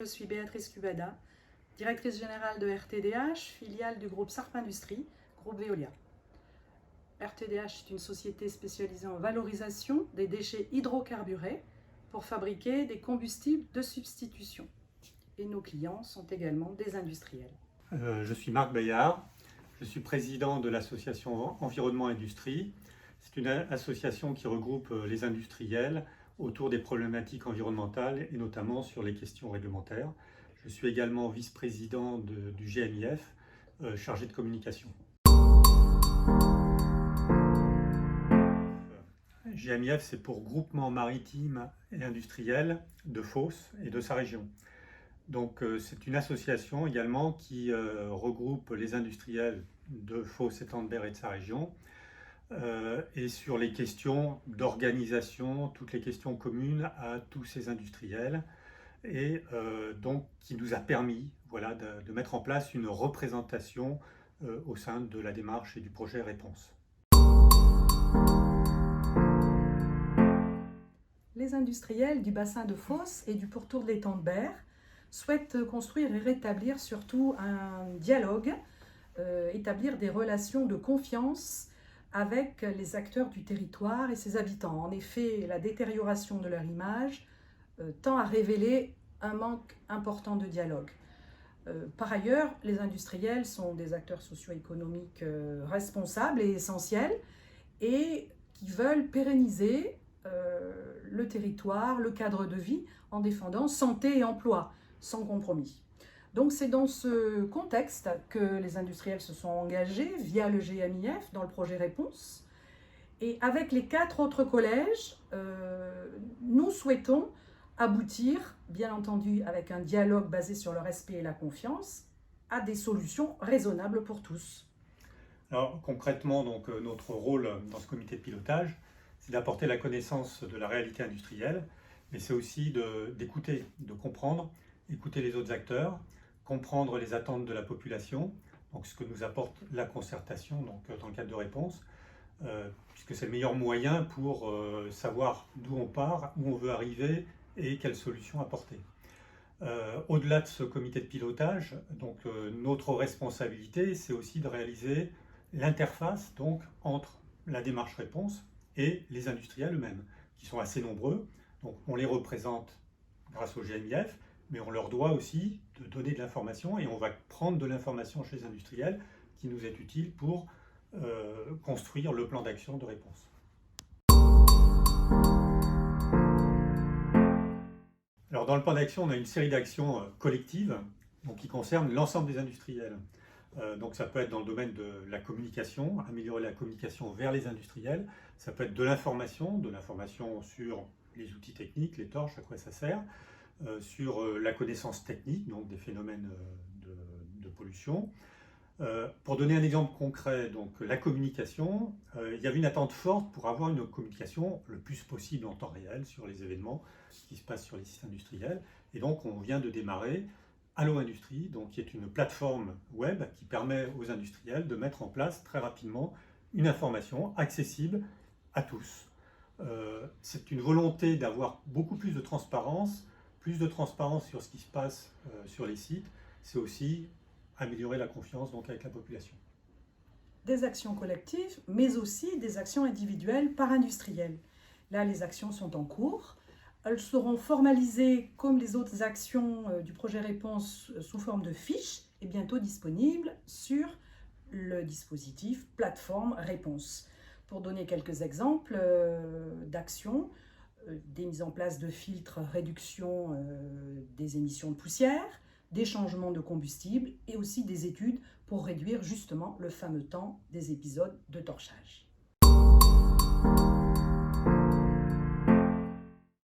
Je suis Béatrice Cubada, directrice générale de RTDH, filiale du groupe Sarp Industrie, groupe Veolia. RTDH est une société spécialisée en valorisation des déchets hydrocarburés pour fabriquer des combustibles de substitution. Et nos clients sont également des industriels. Je suis Marc Bayard, je suis président de l'association Environnement Industrie. C'est une association qui regroupe les industriels autour des problématiques environnementales et notamment sur les questions réglementaires. Je suis également vice-président du GMIF, chargé de communication. GMIF, c'est pour Groupement Maritime et Industriel de Fos et de sa région. Donc c'est une association également qui regroupe les industriels de Fos et Tandberg et de sa région et sur les questions d'organisation, toutes les questions communes à tous ces industriels et donc qui nous a permis de mettre en place une représentation au sein de la démarche et du projet Réponse. Les industriels du bassin de Fos et du pourtour de l'Étang-de-Berre souhaitent construire et rétablir surtout un dialogue, établir des relations de confiance avec les acteurs du territoire et ses habitants. En effet, la détérioration de leur image tend à révéler un manque important de dialogue. Par ailleurs, les industriels sont des acteurs socio-économiques responsables et essentiels et qui veulent pérenniser le territoire, le cadre de vie en défendant santé et emploi, sans compromis. Donc c'est dans ce contexte que les industriels se sont engagés via le GMIF dans le projet Réponse. Et avec les 4 autres collèges, nous souhaitons aboutir, bien entendu avec un dialogue basé sur le respect et la confiance, à des solutions raisonnables pour tous. Alors concrètement, donc, notre rôle dans ce comité de pilotage, c'est d'apporter la connaissance de la réalité industrielle, mais c'est aussi d'écouter, de comprendre, écouter les autres acteurs, comprendre les attentes de la population, donc ce que nous apporte la concertation donc, dans le cadre de Réponse, puisque c'est le meilleur moyen pour savoir d'où on part, où on veut arriver et quelles solutions apporter. Au-delà de ce comité de pilotage, donc, notre responsabilité, c'est aussi de réaliser l'interface donc, entre la démarche Réponse et les industriels eux-mêmes, qui sont assez nombreux. Donc, on les représente grâce au GMIF, mais on leur doit aussi de donner de l'information et on va prendre de l'information chez les industriels qui nous est utile pour construire le plan d'action de Réponse. Alors dans le plan d'action, on a une série d'actions collectives donc, qui concernent l'ensemble des industriels. Donc ça peut être dans le domaine de la communication, améliorer la communication vers les industriels. Ça peut être de l'information sur les outils techniques, les torches, à quoi ça sert. Sur la connaissance technique, donc des phénomènes de pollution. Pour donner un exemple concret, donc la communication, il y avait une attente forte pour avoir une communication le plus possible en temps réel sur les événements qui se passent sur les sites industriels. Et donc on vient de démarrer Allo Industrie, donc, qui est une plateforme web qui permet aux industriels de mettre en place très rapidement une information accessible à tous. C'est une volonté d'avoir beaucoup plus de transparence sur ce qui se passe sur les sites, c'est aussi améliorer la confiance donc, avec la population. Des actions collectives, mais aussi des actions individuelles par industriels. Là, les actions sont en cours. Elles seront formalisées comme les autres actions du projet Réponse sous forme de fiches et bientôt disponibles sur le dispositif plateforme Réponse. Pour donner quelques exemples d'actions, des mises en place de filtres réduction des émissions de poussière, des changements de combustible et aussi des études pour réduire justement le fameux temps des épisodes de torchage.